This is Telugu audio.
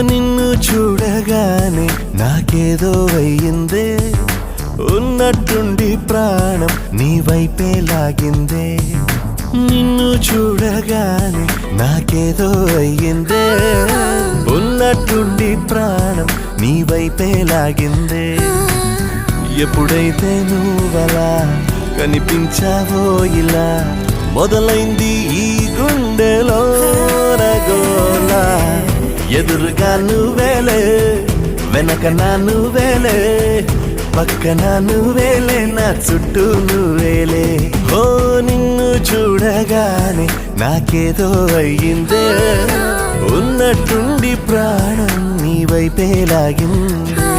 నిన్ను చూడగానే నాకేదో అయ్యిందే, ఉన్నట్టుండి ప్రాణం నీ వైపే లాగిందే. నిన్ను చూడగానే నాకేదో అయ్యిందే, ఉన్నట్టుండి ప్రాణం నీ వైపే లాగిందే. ఎప్పుడైతే నువ్వలా కనిపించావో ఇలా మొదలైంది ఈ గుండెలో రగోలా. ఎదురుగా నువ్వేలే, వెనక నా నువ్వేలే, పక్కన నువ్వేలే, నా చుట్టూ నువ్వేలే. ఓ నిన్ను చూడగానే నాకేదో అయ్యిందే, ఉన్నట్టుండి ప్రాణం నీ వైపే లాగిందే.